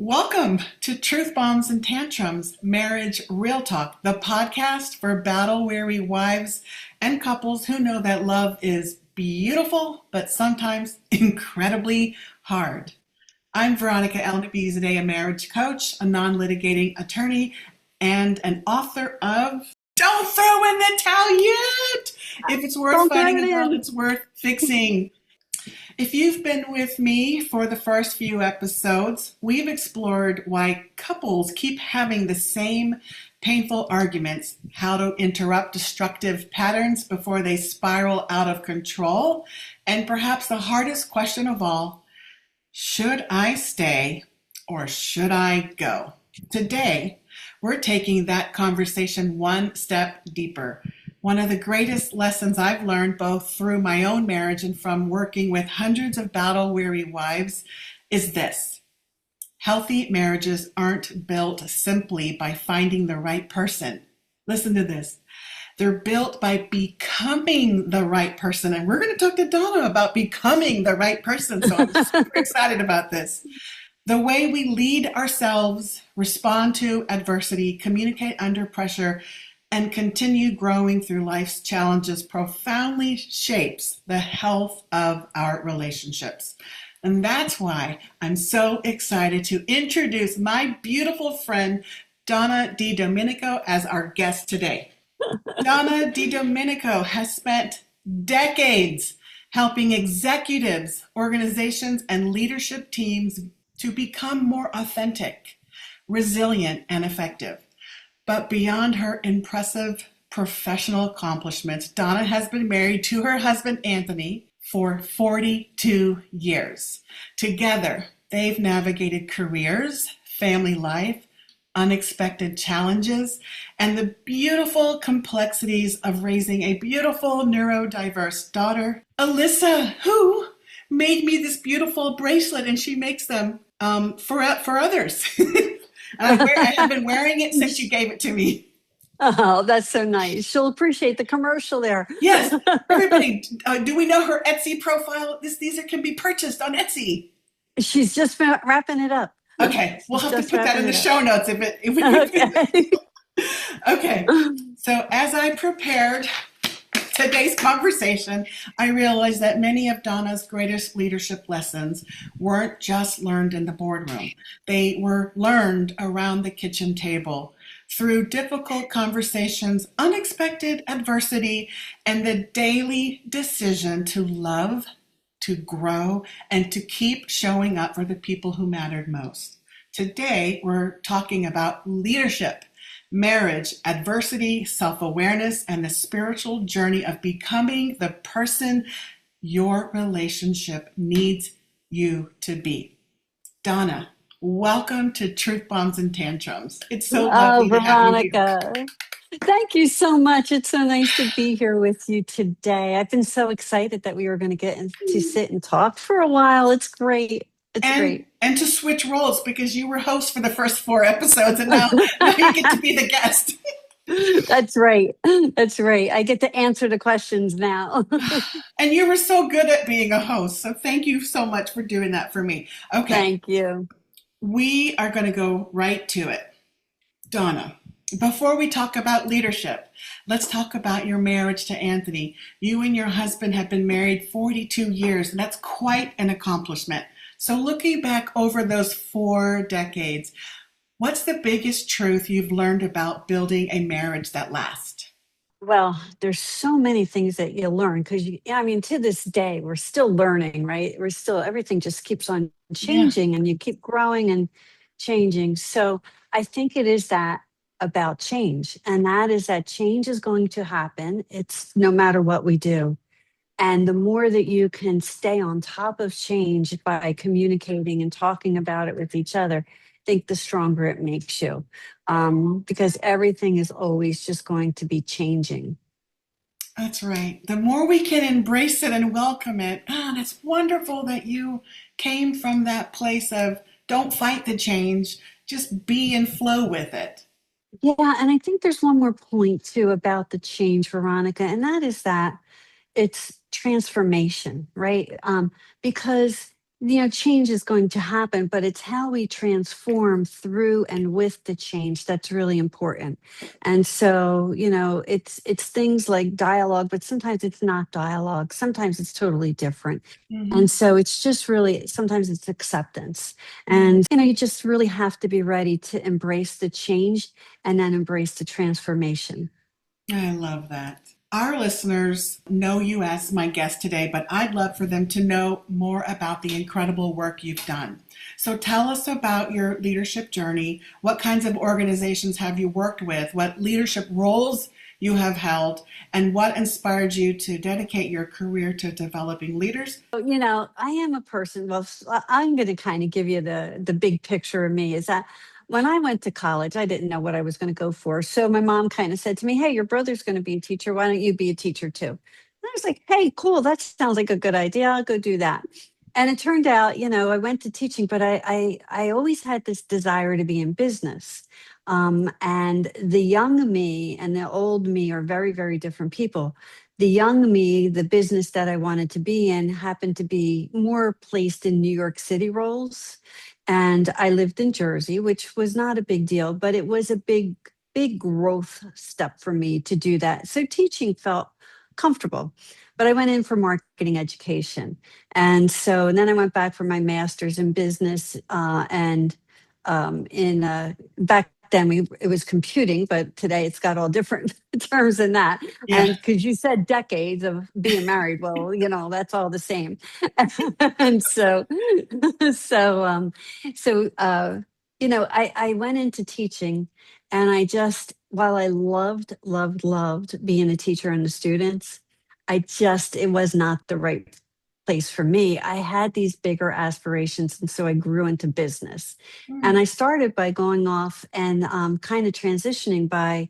Welcome to Truth Bombs and Tantrums, Marriage Real Talk, the podcast for battle-weary wives and couples who know that love is beautiful, but sometimes incredibly hard. I'm Veronica L. Nabizadeh, a marriage coach, a non-litigating attorney, and an author of Don't Throw in the Towel Yet! If it's worth fighting a girl, it's worth fixing. If you've been with me for the first few episodes, we've explored why couples keep having the same painful arguments, how to interrupt destructive patterns before they spiral out of control, and perhaps the hardest question of all, should I stay or should I go? Today, we're taking that conversation one step deeper. One of the greatest lessons I've learned both through my own marriage and from working with hundreds of battle-weary wives is this. Healthy marriages aren't built simply by finding the right person. Listen to this. They're built by becoming the right person. And we're going to talk to Donna about becoming the right person. So I'm super excited about this. The way we lead ourselves, respond to adversity, communicate under pressure, and continue growing through life's challenges profoundly shapes the health of our relationships. And that's why I'm so excited to introduce my beautiful friend, Donna DiDomenico, as our guest today. Donna DiDomenico has spent decades helping executives, organizations, and leadership teams to become more authentic, resilient, and effective. But beyond her impressive professional accomplishments, Donna has been married to her husband, Anthony, for 42 years. Together, they've navigated careers, family life, unexpected challenges, and the beautiful complexities of raising a beautiful neurodiverse daughter, Alyssa, who made me this beautiful bracelet, and she makes them for others. I have been wearing it since you gave it to me. Oh, that's so nice. She'll appreciate the commercial there. Yes. Everybody, do we know her Etsy profile? These can be purchased on Etsy. She's just wrapping it up. Okay. We'll have to put that in the show notes if we Okay. So as I prepared today's conversation, I realized that many of Donna's greatest leadership lessons weren't just learned in the boardroom. They were learned around the kitchen table through difficult conversations, unexpected adversity, and the daily decision to love, to grow, and to keep showing up for the people who mattered most. Today, we're talking about leadership, marriage, adversity, self-awareness, and the spiritual journey of becoming the person your relationship needs you to be. Donna, welcome to Truth Bombs and Tantrums. It's so lovely to have you here. Thank you so much. It's so nice to be here with you today. I've been so excited that we were going to get to sit and talk for a while. It's great. It's great. And to switch roles, because you were host for the first 4 episodes and now you get to be the guest. That's right. That's right. I get to answer the questions now. And you were so good at being a host. So thank you so much for doing that for me. Okay. Thank you. We are going to go right to it. Donna, before we talk about leadership, let's talk about your marriage to Anthony. You and your husband have been married 42 years, and that's quite an accomplishment. So looking back over those 4 decades, what's the biggest truth you've learned about building a marriage that lasts? Well, there's so many things that you learn because to this day, we're still learning, right? Everything just keeps on changing and you keep growing and changing. So I think it is that about change. And that is that change is going to happen. It's no matter what we do. And the more that you can stay on top of change by communicating and talking about it with each other, I think the stronger it makes you. Because everything is always just going to be changing. That's right. The more we can embrace it and welcome it, it's wonderful that you came from that place of don't fight the change, just be and flow with it. Yeah, and I think there's one more point too about the change, Veronica, and that is that it's transformation, right? Because change is going to happen, but it's how we transform through and with the change that's really important. And so, it's things like dialogue, but sometimes it's not dialogue. Sometimes it's totally different. Hmm. And so it's just really, sometimes it's acceptance. And, you just really have to be ready to embrace the change and then embrace the transformation. I love that. Our listeners know you as my guest today, but I'd love for them to know more about the incredible work you've done. So tell us about your leadership journey. What kinds of organizations have you worked with? What leadership roles you have held? And what inspired you to dedicate your career to developing leaders? I am a person. Well, I'm going to kind of give you the big picture of me. Is that when I went to college, I didn't know what I was going to go for. So my mom kind of said to me, "Hey, your brother's going to be a teacher. Why don't you be a teacher too?" And I was like, "Hey, cool. That sounds like a good idea. I'll go do that." And it turned out, I went to teaching, but I always had this desire to be in business. And the young me and the old me are very, very different people. The young me, the business that I wanted to be in happened to be more placed in New York City roles. And I lived in Jersey, which was not a big deal, but it was a big, big growth step for me to do that. So teaching felt comfortable. But I went in for marketing education. And then I went back for my master's in business and in back then it was computing, but today it's got all different terms than that. Yeah. And because you said decades of being married, well, that's all the same. And so, um, I went into teaching, and while I loved, loved, loved being a teacher and the students, it was not the right place for me. I had these bigger aspirations, and so I grew into business. And Mm. I started by going off and kind of transitioning by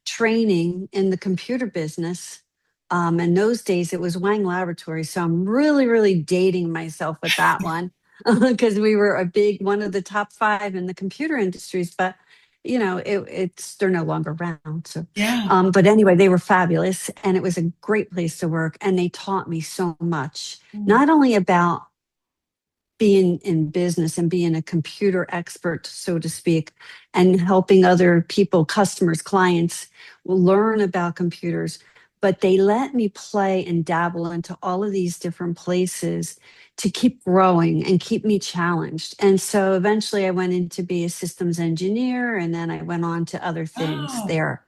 training in the computer business. In those days, it was Wang Laboratories. So I'm really, really dating myself with that one because we were one of the top five in the computer industries. But they're no longer around. So, Yeah. but anyway, they were fabulous, and it was a great place to work. And they taught me so much, Mm. not only about being in business and being a computer expert, so to speak, and helping other people, customers, clients learn about computers. But they let me play and dabble into all of these different places to keep growing and keep me challenged. And so eventually I went in to be a systems engineer, and then I went on to other things Oh, there.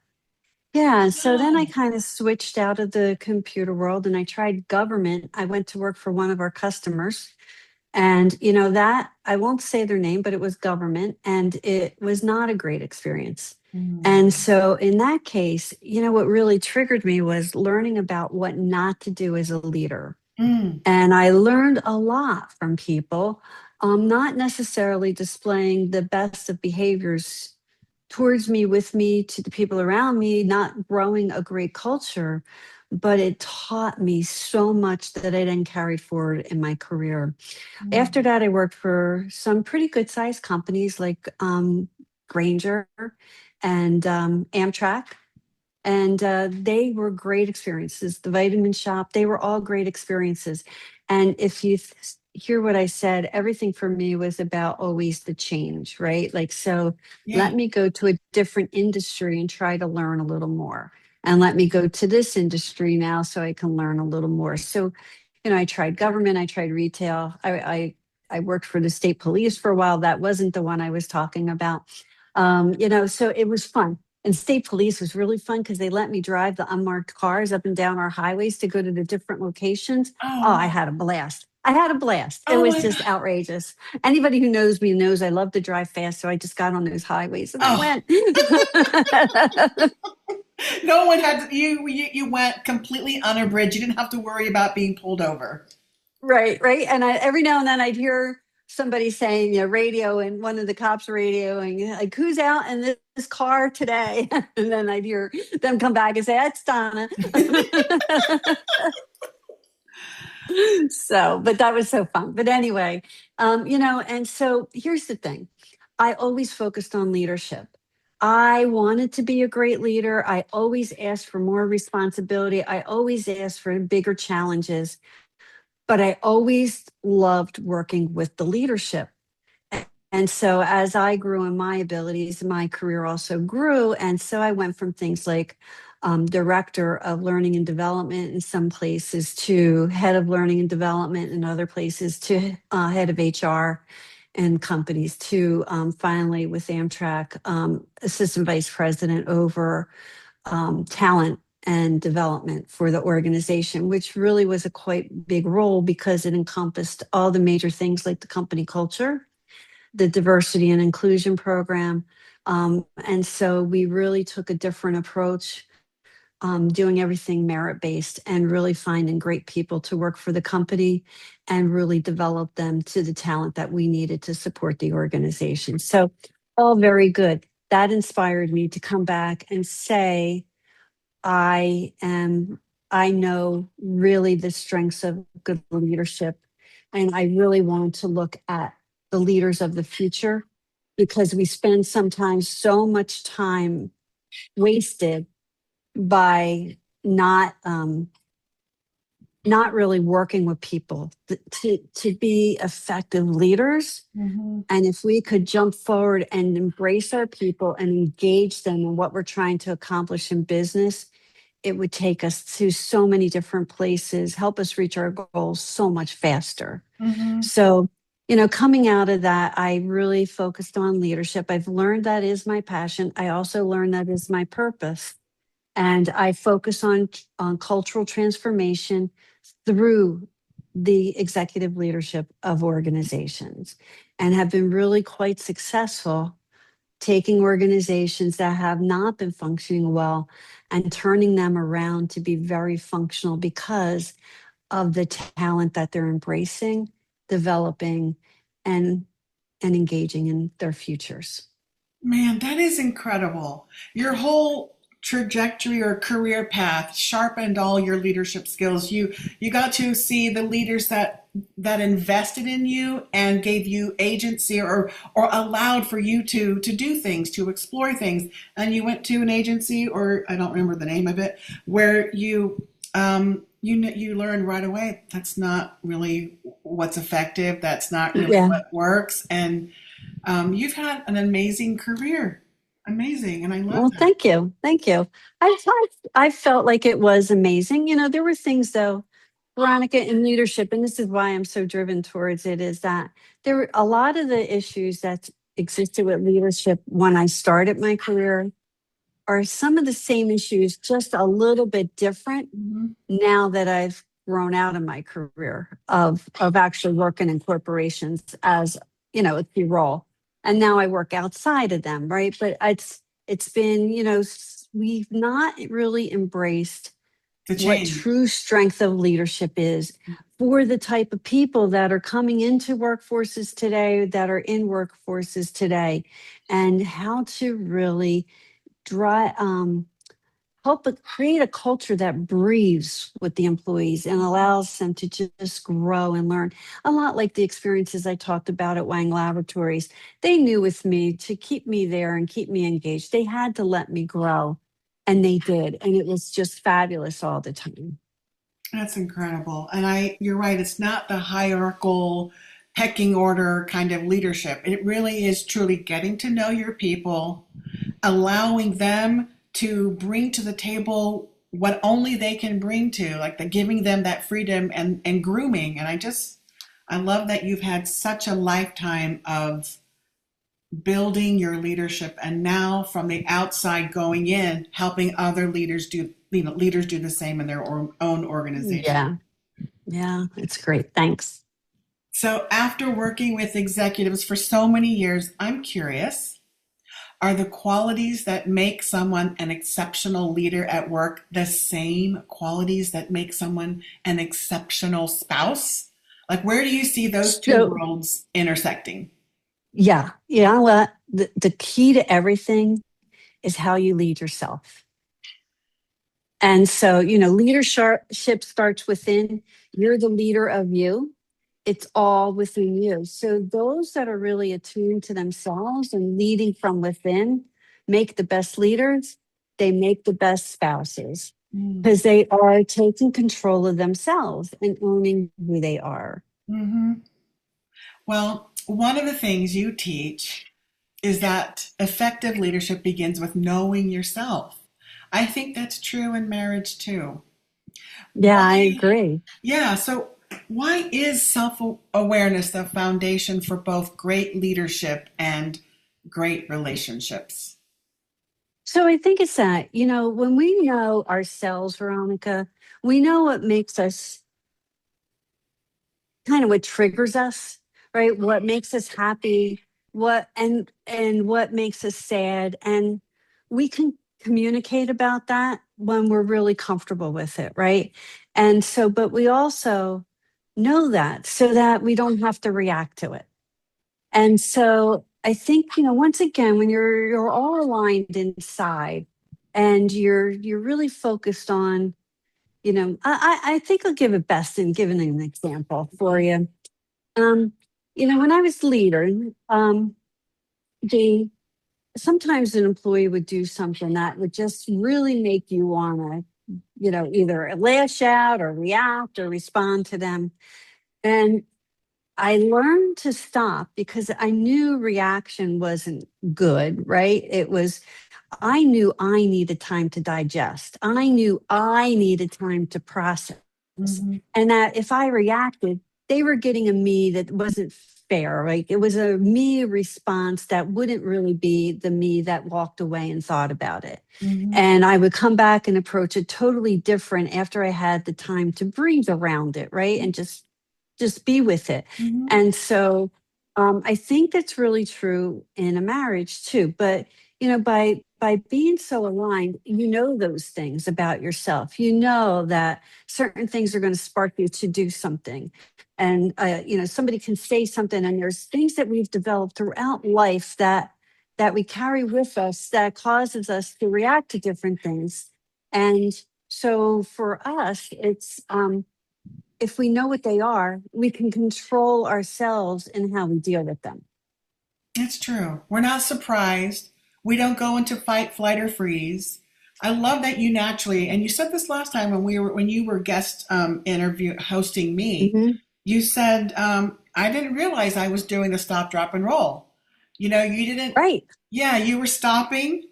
Yeah. So then I wow. kind of switched out of the computer world and I tried government. I went to work for one of our customers, and that I won't say their name, but it was government, and it was not a great experience. And Mm. so in that case, what really triggered me was learning about what not to do as a leader. Mm. And I learned a lot from people, not necessarily displaying the best of behaviors towards me, with me, to the people around me, not growing a great culture, but it taught me so much that I then carried forward in my career. After Mm. that, I worked for some pretty good sized companies like Granger and Amtrak. And they were great experiences. The Vitamin Shop, they were all great experiences. And if you hear what I said, everything for me was about always the change, right? Like, so Yeah. let me go to a different industry and try to learn a little more. And let me go to this industry now so I can learn a little more. So, I tried government, I tried retail. I worked for the state police for a while. That wasn't the one I was talking about. So it was fun. And state police was really fun because they let me drive the unmarked cars up and down our highways to go to the different locations. Oh, Oh, I had a blast. I had a blast. It oh was my just God. outrageous. Anybody who knows me knows I love to drive fast. So I just got on those highways and I Oh, went. no one had to, you went completely unabridged. You didn't have to worry about being pulled over. Right, right. And every now and then I'd hear somebody saying, radio, and one of the cops radioing, like, who's out in this car today? And then I'd hear them come back and say, that's Donna. So, but that was so fun. But anyway, and so here's the thing. I always focused on leadership. I wanted to be a great leader. I always asked for more responsibility. I always asked for bigger challenges. but I always loved working with the leadership. And so as I grew in my abilities, my career also grew. And so I went from things like director of learning and development in some places to head of learning and development in other places to head of HR and companies to finally with Amtrak, assistant vice president over talent and development for the organization, which really was a quite big role because it encompassed all the major things like the company culture, the diversity and inclusion program. And so we really took a different approach, doing everything merit based and really finding great people to work for the company and really develop them to the talent that we needed to support the organization. So, all very good. That inspired me to come back and say, I am, I know really the strengths of good leadership. And I really want to look at the leaders of the future because we spend sometimes so much time wasted by not really working with people to be effective leaders. Mm-hmm. And if we could jump forward and embrace our people and engage them in what we're trying to accomplish in business, it would take us to so many different places, help us reach our goals so much faster. Mm-hmm. So, coming out of that, I really focused on leadership. I've learned that is my passion. I also learned that is my purpose. And I focus on cultural transformation through the executive leadership of organizations and have been really quite successful taking organizations that have not been functioning well and turning them around to be very functional because of the talent that they're embracing, developing, and engaging in their futures. Man, that is incredible. Your whole trajectory or career path sharpened all your leadership skills. You got to see the leaders that invested in you and gave you agency or allowed for you to do things, to explore things. And you went to an agency, or I don't remember the name of it, where you learned right away that's not really what's effective. That's not really Yeah. what works. And you've had an amazing career. Amazing. And I love Well, that. thank you. Thank you. I felt like it was amazing. There were things though, Veronica, in leadership, and this is why I'm so driven towards it, is that there were a lot of the issues that existed with leadership when I started my career are some of the same issues, just a little bit different Mm-hmm. now that I've grown out of my career of actually working in corporations as, a key role. And now I work outside of them, right? But it's been, we've not really embraced The what change. true strength of leadership is for the type of people that are coming into workforces today, that are in workforces today, and how to really drive help create a culture that breathes with the employees and allows them to just grow and learn. A lot like the experiences I talked about at Wang Laboratories. They knew with me to keep me there and keep me engaged. They had to let me grow, and they did. And it was just fabulous all the time. That's incredible. And you're right. It's not the hierarchical pecking order kind of leadership. It really is truly getting to know your people, allowing them to bring to the table what only they can bring to, like the giving them that freedom and grooming. And I love that you've had such a lifetime of building your leadership and now from the outside going in, helping other leaders do the same in their own organization. Yeah. Yeah. It's great. Thanks. So after working with executives for so many years, I'm curious, are the qualities that make someone an exceptional leader at work the same qualities that make someone an exceptional spouse? Like, where do you see those two So, worlds intersecting? yeah. Yeah. Well, the key to everything is how you lead yourself. And so, leadership starts within. You're the leader of you. It's all within you. So those that are really attuned to themselves and leading from within make the best leaders. They make the best spouses. because they are taking control of themselves and owning who they are. Mm-hmm. Well, one of the things you teach is that effective leadership begins with knowing yourself. I think that's true in marriage too. Yeah, I Why? agree. Yeah, so why is self awareness the foundation for both great leadership and great relationships? So I think it's that, when we know ourselves, Veronica, we know what makes us kind of what triggers us, right? What makes us happy, what what makes us sad. And we can communicate about that when we're really comfortable with it, right? And so, but we also know that so that we don't have to react to it. And so I think, once again, when you're all aligned inside and you're really focused on, I think I'll give it best in giving an example for you. Um, when I was leader, the sometimes an employee would do something that would just really make you want to, either lash out or react or respond to them. And I learned to stop because I knew reaction wasn't good, right? I knew I needed time to digest. I knew I needed time to process. Mm-hmm. And that if I reacted, they were getting a me that wasn't fair. Like it was a me response that wouldn't really be the me that walked away and thought about it. Mm-hmm. And I would come back and approach it totally different after I had the time to breathe around it, right? And just be with it. Mm-hmm. And so I think that's really true in a marriage too. But by being so aligned, those things about yourself. You know that certain things are going to spark you to do something, and somebody can say something, and there's things that we've developed throughout life that we carry with us that causes us to react to different things. And so for us, it's if we know what they are, we can control ourselves in how we deal with them. It's true. We're not surprised. We don't go into fight, flight, or freeze. I love that you naturally, and you said this last time when you were guest interview hosting me. Hmm. You said I didn't realize I was doing the stop, drop, and roll. You didn't. Right. Yeah, you were stopping.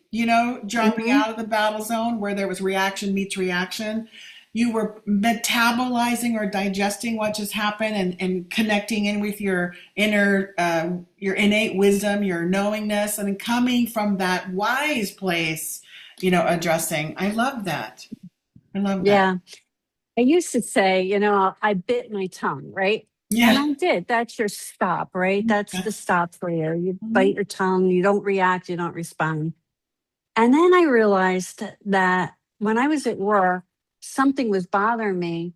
Dropping Hmm. out of the battle zone where there was reaction meets reaction. You were metabolizing or digesting what just happened and connecting in with your inner, your innate wisdom, your knowingness, and coming from that wise place, addressing. I love that. I love that. Yeah. I used to say, I bit my tongue, right? And Yeah. I did. That's your stop, right? That's the Yes. stop for you. You Mhm. bite your tongue, you don't react, you don't respond. And then I realized that when I was at work, something was bothering me.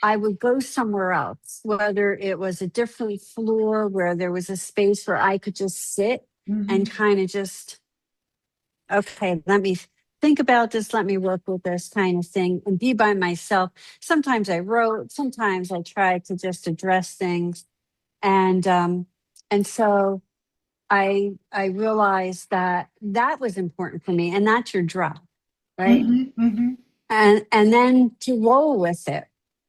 I would go somewhere else, whether it was a different floor where there was a space where I could just sit and Mhm. kind of just, okay, let me think about this, let me work with this kind of thing and be by myself. Sometimes I wrote, sometimes I tried to just address things. And so I realized that that was important for me, and that's your drop, right? Mhm. Mhm. And then to roll with it.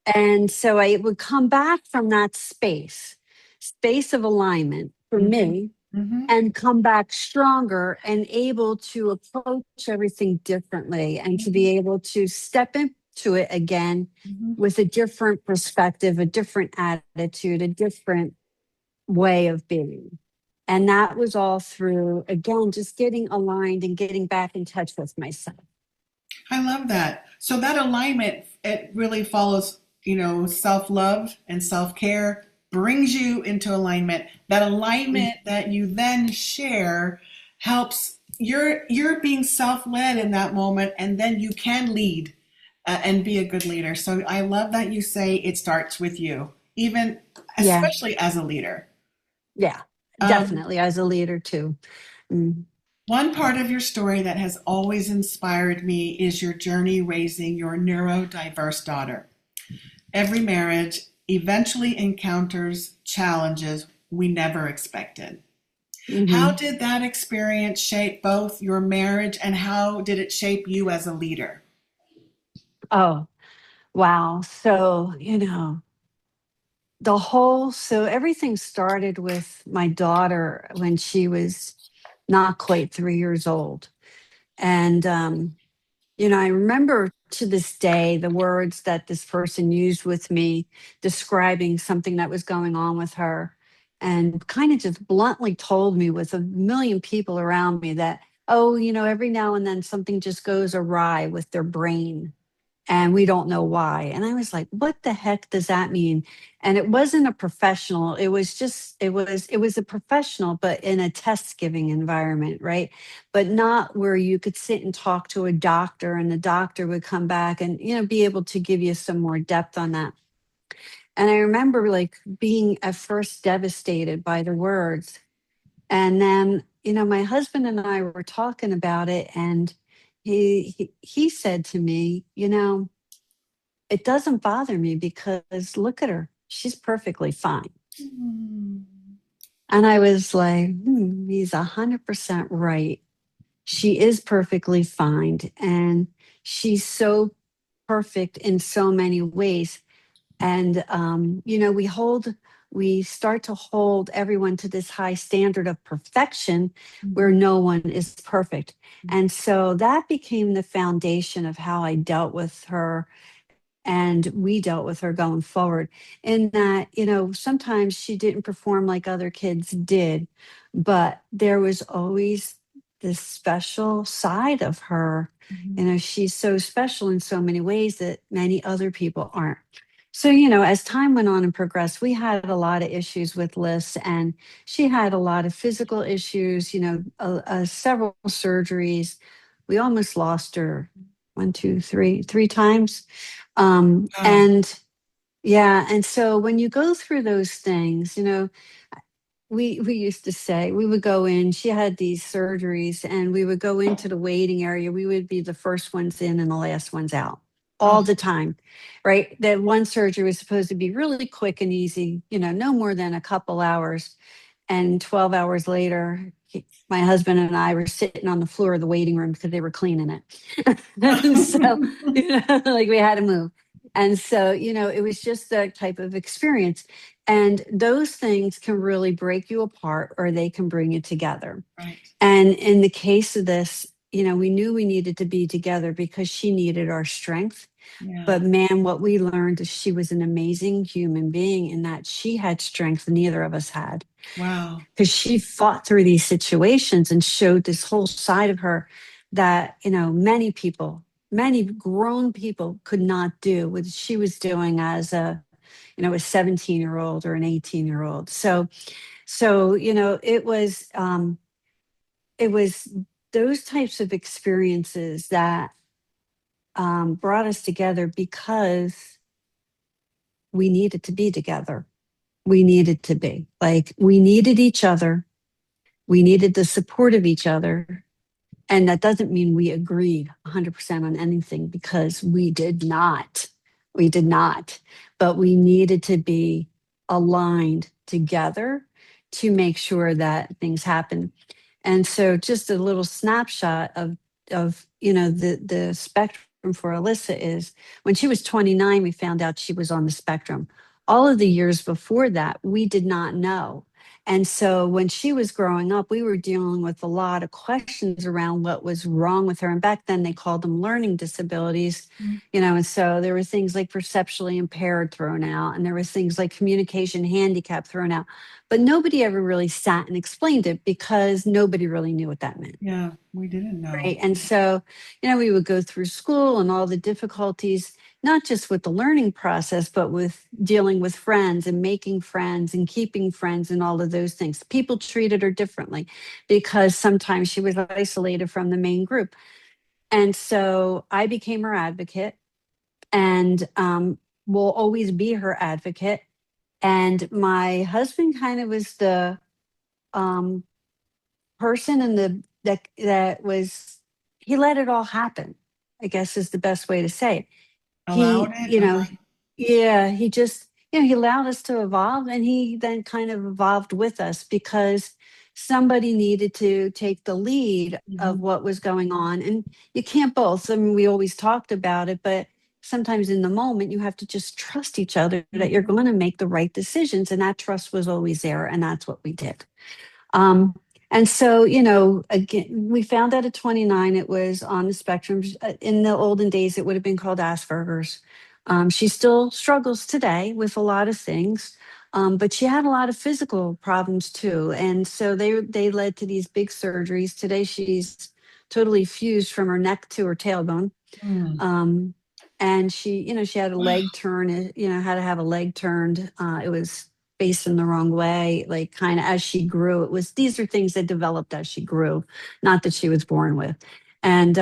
And so I would come back from that space of alignment for Mhm. me, Mhm. and come back stronger and able to approach everything differently and to be Mhm. able to step into it again Mhm. with a different perspective, a different attitude, a different way of being. And that was all through, again, just getting aligned and getting back in touch with myself. I love that. So that alignment, it really follows, self-love and self-care brings you into alignment. That alignment that you then share helps you're being self-led in that moment, and then you can lead and be a good leader. So I love that you say it starts with you, even Yeah, especially as a leader. yeah, Um, definitely. As a leader, too. Mm. One part of your story that has always inspired me is your journey raising your neurodiverse daughter. Every marriage eventually encounters challenges we never expected. How Hmm. did that experience shape both your marriage and how did it shape you as a leader? Oh, wow. So, so everything started with my daughter when she was not quite 3 years old. And, I remember to this day the words that this person used with me describing something that was going on with her, and kind of just bluntly told me with a million people around me that, oh, every now and then something just goes awry with their brain and we don't know why. And I was like, what the heck does that mean? And it wasn't a professional. It was a professional, but in a test giving environment, right? But not where you could sit and talk to a doctor and the doctor would come back and, be able to give you some more depth on that. And I remember like being at first devastated by the words. And then, my husband and I were talking about it, and he said to me, it doesn't bother me because look at her. She's perfectly fine. Mm. And I was like, he's 100% right. She is perfectly fine. And she's so perfect in so many ways. And, we start to hold everyone to this high standard of perfection where no one is perfect. And so that became the foundation of how I dealt with her, and we dealt with her going forward, in that sometimes she didn't perform like other kids did, but there was always this special side of her. She's so special in so many ways that many other people aren't. So as time went on and progressed, we had a lot of issues with Liz, and she had a lot of physical issues, several surgeries. We almost lost her one, two, three times. Oh, And yeah, and so when you go through those things, we used to say we would go in. She had these surgeries, and we would go into the waiting area. We would be the first ones in and the last ones out all oh, the time, right? That one surgery was supposed to be really quick and easy, no more than a couple hours. And 12 hours later, my husband and I were sitting on the floor of the waiting room because they were cleaning it. And so, like we had to move. And so, it was just that type of experience. And those things can really break you apart or they can bring you together. right. And in the case of this, we knew we needed to be together because she needed our strength. Yeah. But man, what we learned is she was an amazing human being in that she had strength neither of us had, Wow. because she fought through these situations and showed this whole side of her that many grown people could not do what she was doing as a 17-year-old or an 18-year-old. So it was those types of experiences that brought us together because we needed to be together. We needed to be like, we needed each other. We needed the support of each other. And that doesn't mean we agreed 100% on anything, because we did not. We did not. But we needed to be aligned together to make sure that things happen. And so just a little snapshot of the spectrum for Alyssa is, when she was 29, we found out she was on the spectrum. All of the years before that, we did not know. And so when she was growing up, we were dealing with a lot of questions around what was wrong with her. And back then they called them learning disabilities, Mm. and so there were things like perceptually impaired thrown out, and there was things like communication handicap thrown out. But nobody ever really sat and explained it because nobody really knew what that meant. Yeah, we didn't know. Right. And so, we would go through school and all the difficulties, not just with the learning process, but with dealing with friends and making friends and keeping friends and all of those things. People treated her differently because sometimes she was isolated from the main group. And so I became her advocate, and will always be her advocate. And my husband kind of was the um, person in the that was, he let it all happen, I guess is the best way to say it. Allowed He, it. Uh-huh. yeah, he just, he allowed us to evolve, and he then kind of evolved with us because somebody needed to take the lead of Mhm. what was going on. And you can't both. I mean, we always talked about it, but sometimes in the moment, you have to just trust each other that you're Mhm. going to make the right decisions. And that trust was always there. And that's what we did. Um, and so, again, we found out at 29, it was on the spectrum. In the olden days, it would have been called Asperger's. She still struggles today with a lot of things, but she had a lot of physical problems too. And so they led to these big surgeries. Today, she's totally fused from her neck to her tailbone. Mm. Um, and she had a Wow. leg turn, had to have a leg turned. It was facing the wrong way, like kind of as she grew. These are things that developed as she grew, not that she was born with. And,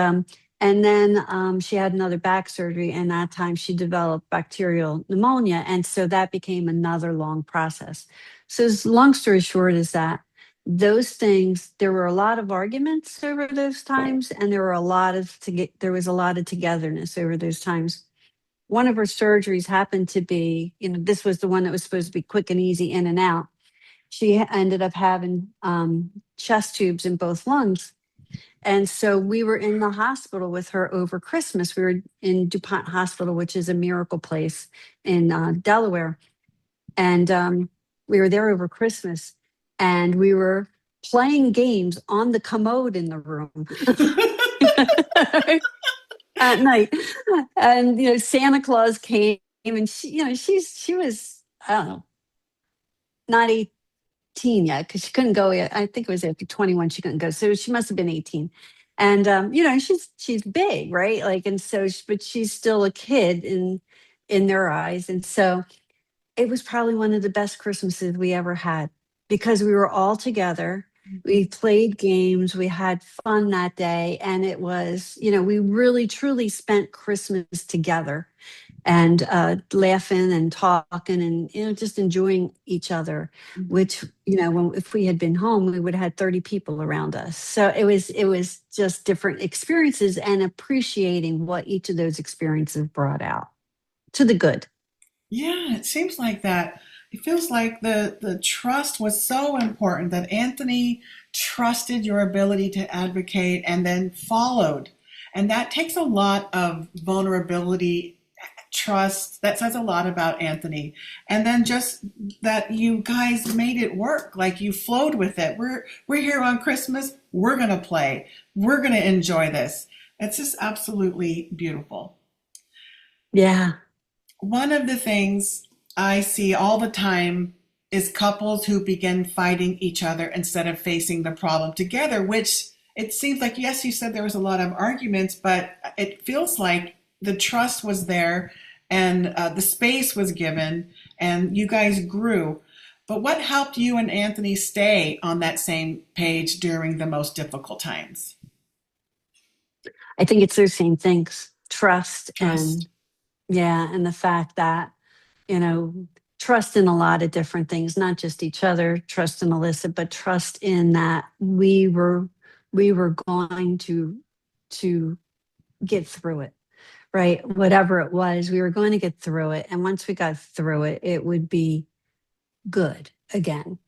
and then she had another back surgery, and that time she developed bacterial pneumonia. And so that became another long process. So, long story short, is that those things, there were a lot of arguments over those times, and there was a lot of togetherness over those times. One of her surgeries happened to be, this was the one that was supposed to be quick and easy in and out. She ended up having chest tubes in both lungs. And so we were in the hospital with her over Christmas. We were in DuPont Hospital, which is a miracle place in Delaware. And we were there over Christmas, and we were playing games on the commode in the room at night. And Santa Claus came, and she was, I don't know, not 18 yet, because she couldn't go yet. I think it was after 21 she couldn't go, so she must have been 18. And she's big, right? Like, and so, but she's still a kid in their eyes. And so it was probably one of the best Christmases we ever had, because we were all together. We played games, we had fun that day. And it was, we really truly spent Christmas together, and laughing and talking, and, just enjoying each other, which, if we had been home, we would have had 30 people around us. So it was just different experiences, and appreciating what each of those experiences brought out to the good. Yeah, it seems like that. It feels like the trust was so important that Anthony trusted your ability to advocate and then followed. And that takes a lot of vulnerability, trust. That says a lot about Anthony. And then just that you guys made it work, like you flowed with it. We're here on Christmas. We're going to play. We're going to enjoy this. It's just absolutely beautiful. Yeah. One of the things I see all the time is couples who begin fighting each other instead of facing the problem together, which it seems like, yes, you said there was a lot of arguments, but it feels like the trust was there, and the space was given, and you guys grew. But what helped you and Anthony stay on that same page during the most difficult times? I think it's those same things: trust, Trust. and yeah, and the fact that, you know, trust in a lot of different things, not just each other, trust in Alyssa, but trust in that we were going to get through it, right? Whatever it was, we were going to get through it. And once we got through it, it would be good again.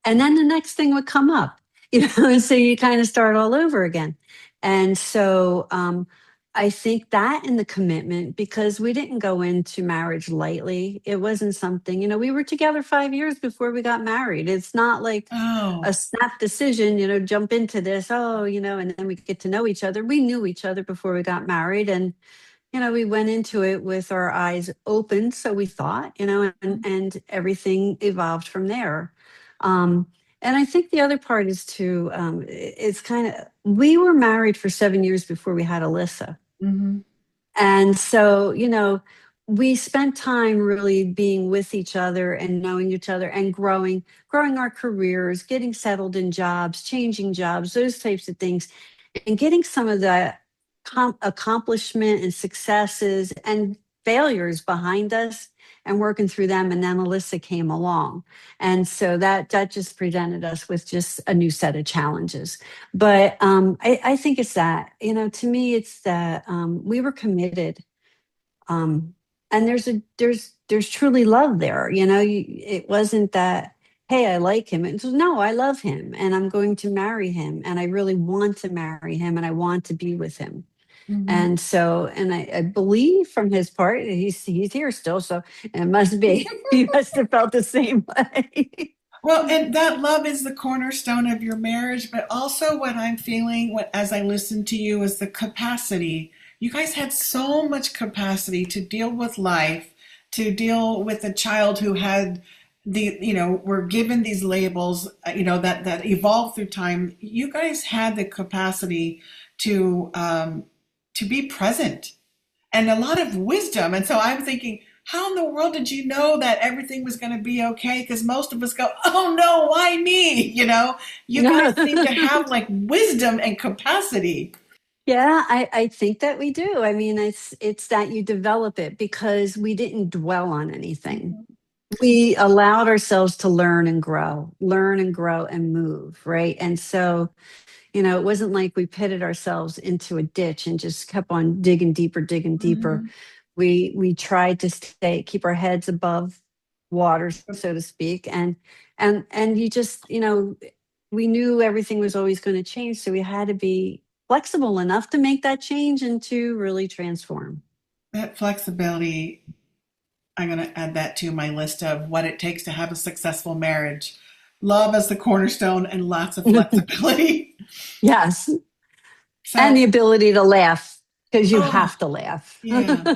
And then the next thing would come up, and so you kind of start all over again. And so I think that, in the commitment, because we didn't go into marriage lightly. It wasn't something, we were together 5 years before we got married. It's not like Oh. a snap decision, jump into this, and then we get to know each other. We knew each other before we got married, and we went into it with our eyes open, so we thought, and everything evolved from there. Um, and I think the other part is to, it's kind of, we were married for 7 years before we had Alyssa. Mm-hmm. And so, we spent time really being with each other and knowing each other, and growing our careers, getting settled in jobs, changing jobs, those types of things, and getting some of the accomplishment and successes and failures behind us, and working through them. And then Alyssa came along. And so that just presented us with just a new set of challenges. But I think it's that, to me, it's that we were committed. Um, and there's truly love there. It wasn't that, hey, I like him. It was, no, I love him, and I'm going to marry him, and I really want to marry him, and I want to be with him. Mhm. And so, and I believe from his part, he's here still. So it must be, he must have felt the same way. Well, and that love is the cornerstone of your marriage, but also what I'm feeling as I listen to you is the capacity. You guys had so much capacity to deal with life, to deal with a child who had were given these labels, that evolved through time. You guys had the capacity to to be present and a lot of wisdom. And so I'm thinking, how in the world did you know that everything was going to be okay? Because most of us go, oh no, why me? You guys seem to have like wisdom and capacity. Yeah, I think that we do. I mean, it's that you develop it because we didn't dwell on anything. We allowed ourselves to learn and grow and move, right? And so, it wasn't like we pitted ourselves into a ditch and just kept on digging deeper, digging deeper. Mhm. We tried to keep our heads above water, so to speak, and you just, we knew everything was always going to change, so we had to be flexible enough to make that change and to really transform. That flexibility, I'm going to add that to my list of what it takes to have a successful marriage. Love as the cornerstone and lots of flexibility. Yes, and So, the ability to laugh because you oh, have to laugh. yeah.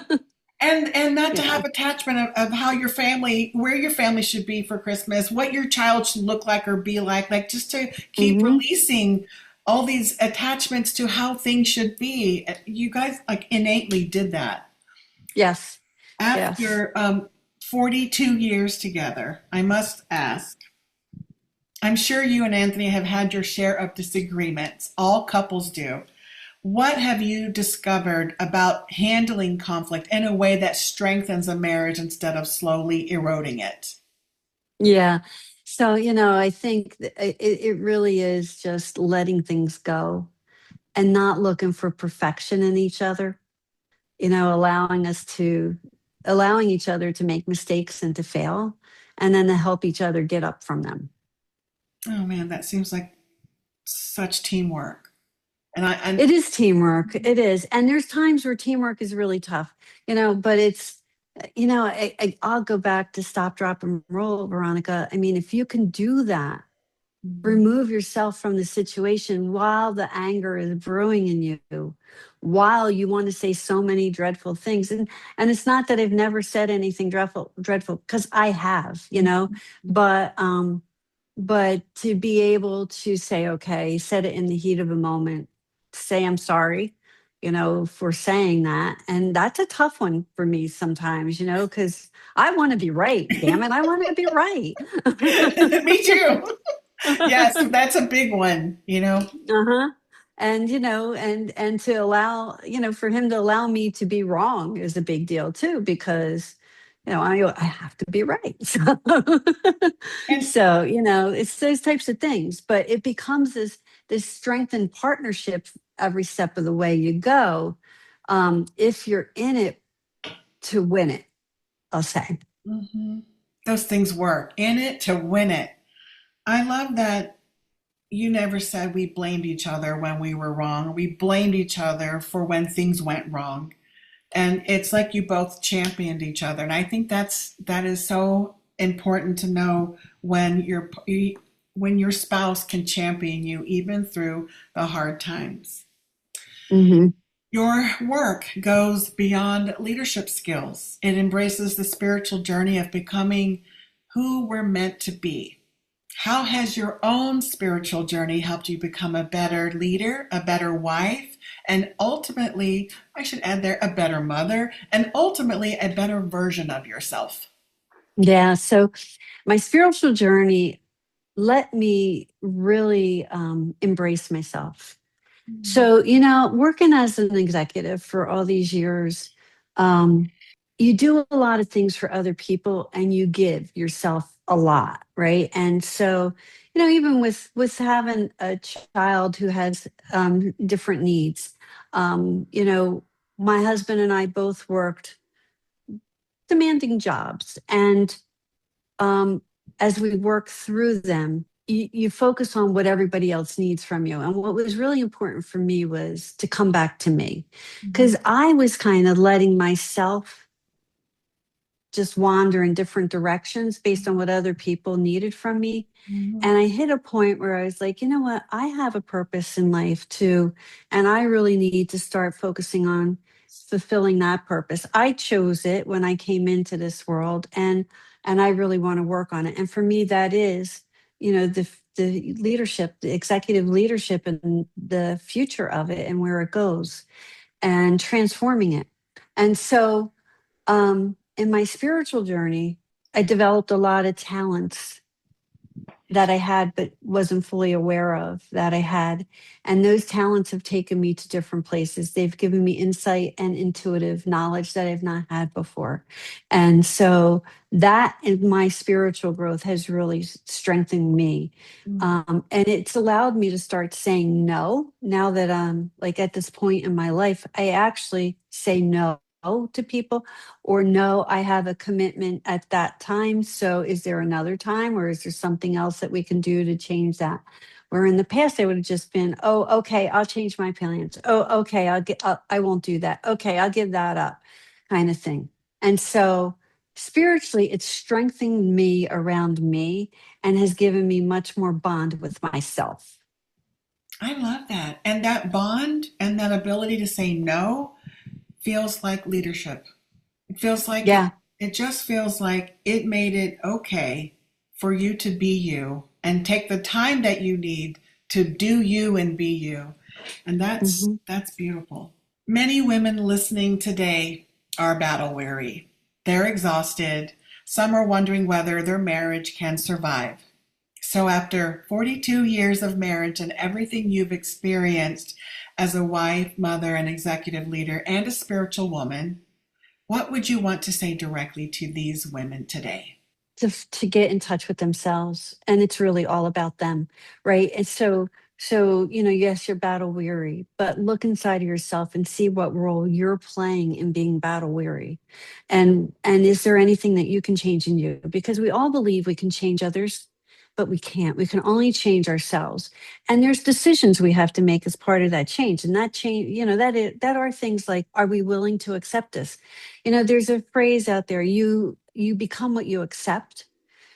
And not to Yeah. have attachment of how your family, where your family should be for Christmas, what your child should look like or be like just to keep Hmm. releasing all these attachments to how things should be. You guys like innately did that. Yes. Yes. After 42 years together, I must ask, I'm sure you and Anthony have had your share of disagreements. All couples do. What have you discovered about handling conflict in a way that strengthens a marriage instead of slowly eroding it? Yeah. So, I think it really is just letting things go and not looking for perfection in each other, allowing each other to make mistakes and to fail, and then to help each other get up from them. Oh man, that seems like such teamwork. And I and It is teamwork. It is. And there's times where teamwork is really tough, but I'll go back to stop, drop, and roll, Veronica. I mean, if you can do that, remove yourself from the situation while the anger is brewing in you, while you want to say so many dreadful things. And it's not that I've never said anything dreadful, because I have, but but to be able to say, okay, said it in the heat of a moment, say I'm sorry, for saying that. And that's a tough one for me sometimes, because I want to be right. Damn it, I want to be right. me too. Yes, that's a big one. Uh-huh. And and to allow, for him to allow me to be wrong is a big deal too, because I have to be right. And So, it's those types of things, but it becomes this strengthened partnership every step of the way you go. If you're in it to win it, I'll say. mhm, those things work. In it to win it. I love that you never said we blamed each other when we were wrong. We blamed each other for when things went wrong. And it's like you both championed each other. And I think that is so important to know when your spouse can champion you even through the hard times. Hmm. Your work goes beyond leadership skills. It embraces the spiritual journey of becoming who we're meant to be. How has your own spiritual journey helped you become a better leader, a better wife, and ultimately, I should add there, a better mother, and ultimately a better version of yourself? Yeah. So my spiritual journey let me really embrace myself. So, working as an executive for all these years, um, you do a lot of things for other people and you give yourself a lot, right? And so, even with having a child who has different needs, my husband and I both worked demanding jobs, and um, as we work through them, you focus on what everybody else needs from you. And what was really important for me was to come back to me, Mhm. because I was kind of letting myself just wander in different directions based on what other people needed from me. Mhm. And I hit a point where I was like, you know what? I have a purpose in life too. And I really need to start focusing on fulfilling that purpose. I chose it when I came into this world, and I really want to work on it. And for me, that is, the leadership, the executive leadership and the future of it and where it goes and transforming it. And so in my spiritual journey, I developed a lot of talents that I had, but wasn't fully aware of that I had. And those talents have taken me to different places. They've given me insight and intuitive knowledge that I've not had before. And so that in my spiritual growth has really strengthened me. Mhm. And it's allowed me to start saying no. Now that I'm like at this point in my life, I actually say no to people, or no, I have a commitment at that time. So is there another time, or is there something else that we can do to change that? Where in the past I would have just been, oh, okay, I'll change my plans. Oh, okay, I won't do that. Okay, I'll give that up, kind of thing. And so spiritually, it's strengthening me around me and has given me much more bond with myself. I love that. And that bond and that ability to say no feels like leadership. It feels like Yeah. it just feels like it made it okay for you to be you and take the time that you need to do you and be you. And Hmm. that's beautiful. Many women listening today are battle weary. They're exhausted. Some are wondering whether their marriage can survive. So, after 42 years of marriage and everything you've experienced as a wife, mother, and executive leader, and a spiritual woman, what would you want to say directly to these women today? To get in touch with themselves, and it's really all about them, right? And so yes, you're battle weary, but look inside of yourself and see what role you're playing in being battle weary. And is there anything that you can change in you? Because we all believe we can change others, but we can't. We can only change ourselves. And there's decisions we have to make as part of that change. And that change, that are things like, are we willing to accept this? There's a phrase out there, you become what you accept.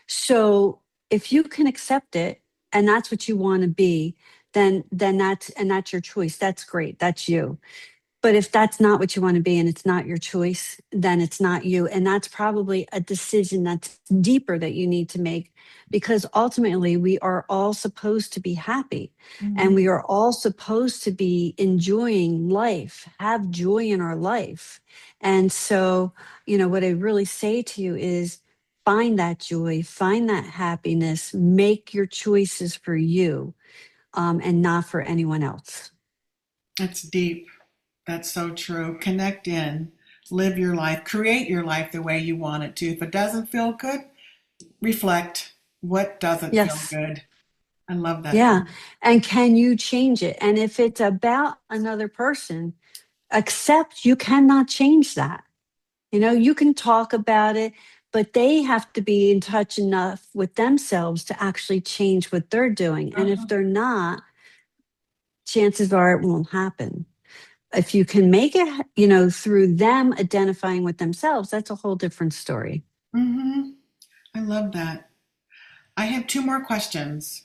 So if you can accept it and that's what you want to be, then that's your choice. That's great. That's you. But if that's not what you want to be and it's not your choice, then it's not you. And that's probably a decision that's deeper that you need to make, because ultimately we are all supposed to be happy, and Mhm. we are all supposed to be enjoying life, have joy in our life. And so, what I really say to you is find that joy, find that happiness, make your choices for you, and not for anyone else. That's deep. That's so true. Connect in, live your life, create your life the way you want it to. If it doesn't feel good, reflect. What doesn't feel Yes. good? I love that. Yeah. And can you change it? And if it's about another person, accept you cannot change that. You can talk about it, but they have to be in touch enough with themselves to actually change what they're doing. And if Uh-huh. they're not, chances are it won't happen. If you can make it, through them identifying with themselves, that's a whole different story. Hmm. I love that. I have two more questions.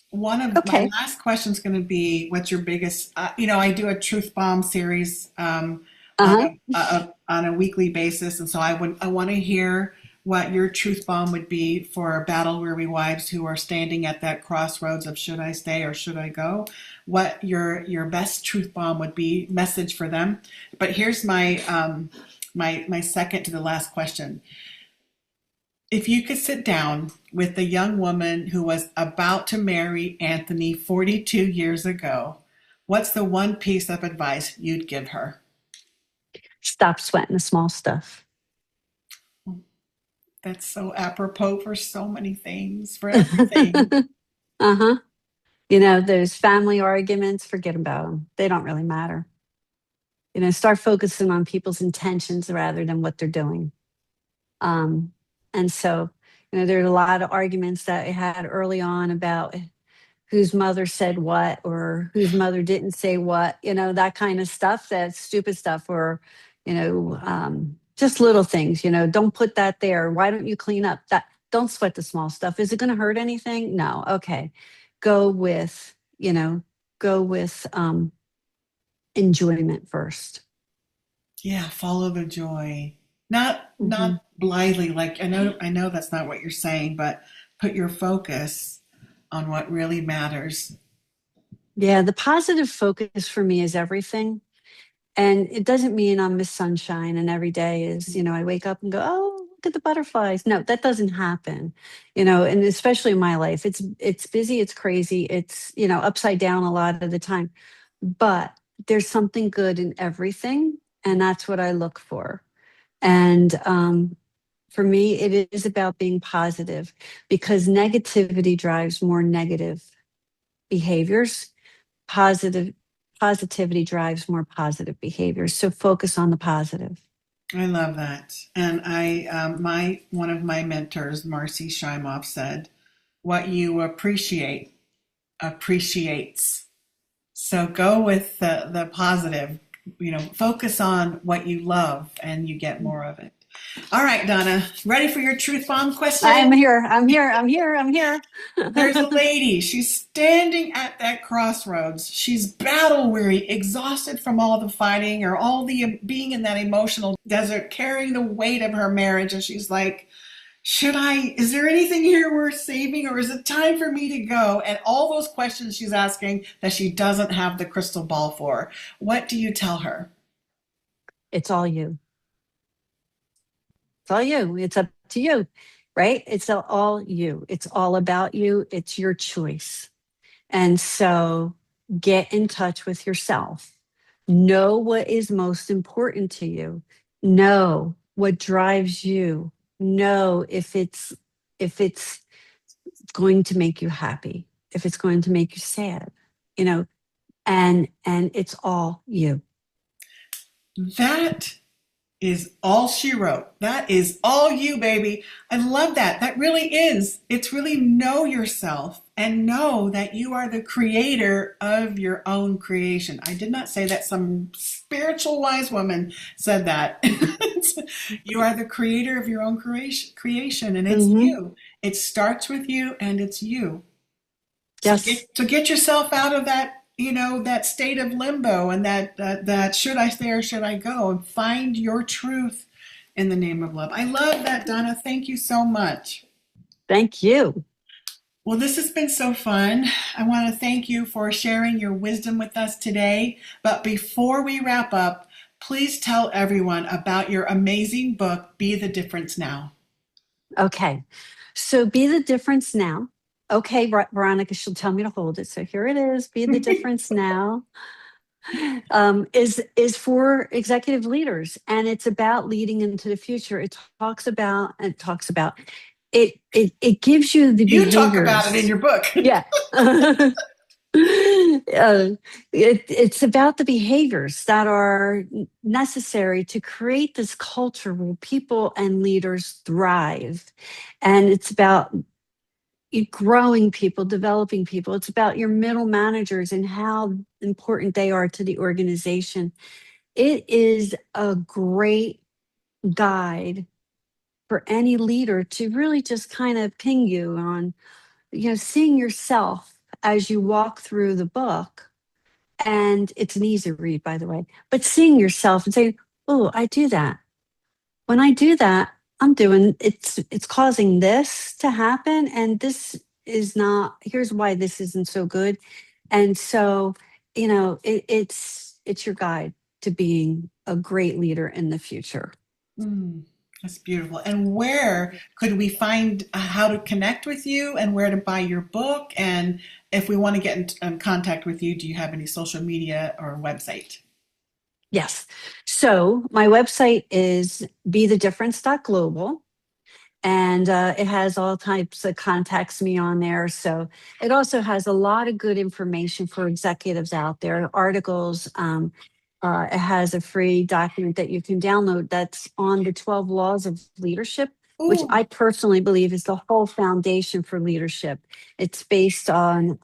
One of my Okay. last question is going to be, what's your biggest? I do a truth bomb series Uh-huh. on a weekly basis, and so I want to hear what your truth bomb would be for battle weary wives who are standing at that crossroads of should I stay or should I go? What your best truth bomb would be, message for them. But here's my second to the last question. If you could sit down with the young woman who was about to marry Anthony 42 years ago, what's the one piece of advice you'd give her? Stop sweating the small stuff. That's so apropos for so many things, for everything. Uh-huh. Those family arguments, forget about them. They don't really matter. Start focusing on people's intentions rather than what they're doing. Um, and so, There's a lot of arguments that I had early on about whose mother said what or whose mother didn't say what, that kind of stuff, that stupid stuff, or, just little things, don't put that there. Why don't you clean up that? Don't sweat the small stuff. Is it going to hurt anything? No. Okay. Go with, go with enjoyment first. Yeah, follow the joy. Not Mm-hmm. not blindly, like I know that's not what you're saying, but put your focus on what really matters. Yeah, the positive focus for me is everything. And it doesn't mean I'm Miss Sunshine and every day is, I wake up and go, oh, look at the butterflies. No, that doesn't happen. And especially in my life, it's busy, it's crazy, it's, upside down a lot of the time. But there's something good in everything, and that's what I look for. And for me, it is about being positive, because negativity drives more negative behaviors. Positive positivity drives more positive behaviors. So focus on the positive. I love that. And my one of my mentors, Marcy Shimoff, said, "What you appreciate appreciates." So go with the positive. Focus on what you love, and you get more of it. All right, Donna, ready for your truth bomb I'm question? here. I'm here. I'm here. I'm here. There's a lady. She's standing at that crossroads. She's battle weary, exhausted from all the fighting or all the being in that emotional desert, carrying the weight of her marriage. And she's like, is there anything here worth saving, or is it time for me to go? And all those questions she's asking that she doesn't have the crystal ball for. What do you tell her? It's all you. It's all you. It's up to you, right? It's all you. It's all about you. It's your choice. And so get in touch with yourself. Know what is most important to you. Know what drives you. Know if it's going to make you happy, if it's going to make you sad, you know, and it's all you. That is all she wrote. That is all you, baby. I love that. That really is. It's really know yourself and know that you are the creator of your own creation. I did not say that. Some spiritual wise woman said that. You are the creator of your own creation, and it's Mm-hmm. you. It starts with you, and it's you. So Yes. get yourself out of that, that state of limbo, and that should I stay or should I go, and find your truth in the name of love. I love that, Donna. Thank you so much. Thank you. Well, this has been so fun. I want to thank you for sharing your wisdom with us today. But before we wrap up, please tell everyone about your amazing book, Be the Difference Now. Okay. So be the difference now. Okay, Veronica, she'll tell me to hold it. So here it is. Be the difference now. Is for executive leaders, and it's about leading into the future. It talks about it gives you the You talk about it in behaviors. your book. Yeah. It's about the behaviors that are necessary to create this culture where people and leaders thrive. And it's about growing people, developing people. It's about your middle managers and how important they are to the organization. It is a great guide for any leader to really just kind of ping you on, seeing yourself as you walk through the book. And it's an easy read, by the way, but seeing yourself and saying, oh, I do that. When I do that, it's causing this to happen. And this is not, here's why this isn't so good. And so, it's your guide to being a great leader in the future. Mm, that's beautiful. And where could we find how to connect with you, and where to buy your book? And if we want to get in contact with you, do you have any social media or website? Yes. So my website is bethedifference.global. And it has all types of contacts me on there. So it also has a lot of good information for executives out there, articles. It has a free document that you can download that's on the 12 laws of leadership. which Ooh. I personally believe is the whole foundation for leadership. It's based on,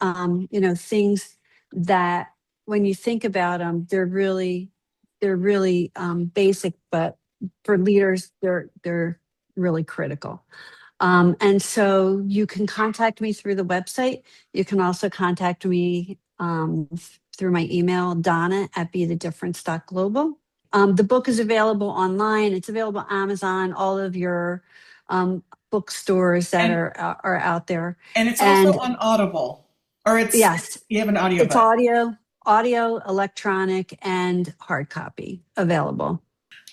things that when you think about them, they're really basic, but for leaders, they're really critical. And so you can contact me through the website. You can also contact me through my email, Donna at BeTheDifference.global. The book is available online. It's available on Amazon, all of your um, bookstores that And are out there. and it's also And on Audible, or yes, you have an it's audiobook. audio, electronic, and hard copy available.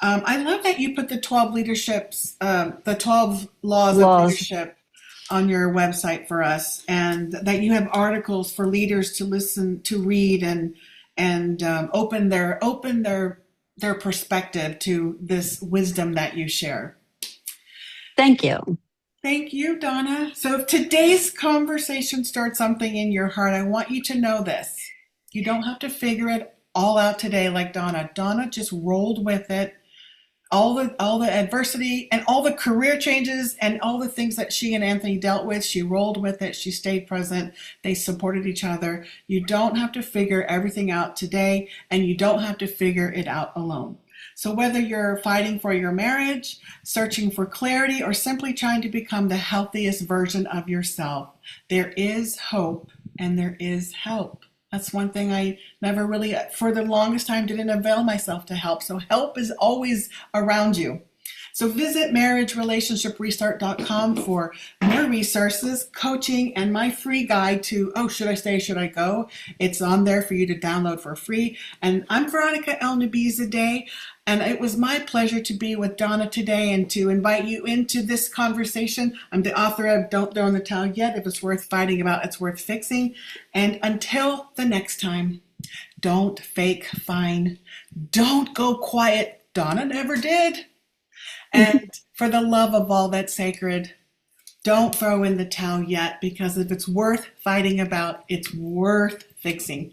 I love that you put the 12 leaderships, the 12 laws of Laws. leadership on your website for us, and that you have articles for leaders to listen to, read, and open their perspective to this wisdom that you share. Thank you. Thank you, Donna. So if today's conversation starts something in your heart, I want you to know this. You don't have to figure it all out today like Donna. Donna just rolled with it. All the adversity and all the career changes and all the things that she and Anthony dealt with, she rolled with it. She stayed present. They supported each other. You don't have to figure everything out today, and you don't have to figure it out alone. So whether you're fighting for your marriage, searching for clarity, or simply trying to become the healthiest version of yourself, there is hope and there is help. That's one thing I never really, for the longest time, didn't avail myself to help. So help is always around you. So visit marriagerelationshiprestart.com for more resources, coaching, and my free guide to, oh, should I stay, should I go? It's on there for you to download for free. And I'm Veronica L. Nabizadeh, and it was my pleasure to be with Donna today and to invite you into this conversation. I'm the author of Don't Throw in the Towel Yet. If it's worth fighting about, it's worth fixing. And until the next time, don't fake fine. Don't go quiet. Donna never did. And for the love of all that's sacred, don't throw in the towel yet, because if it's worth fighting about, it's worth fixing.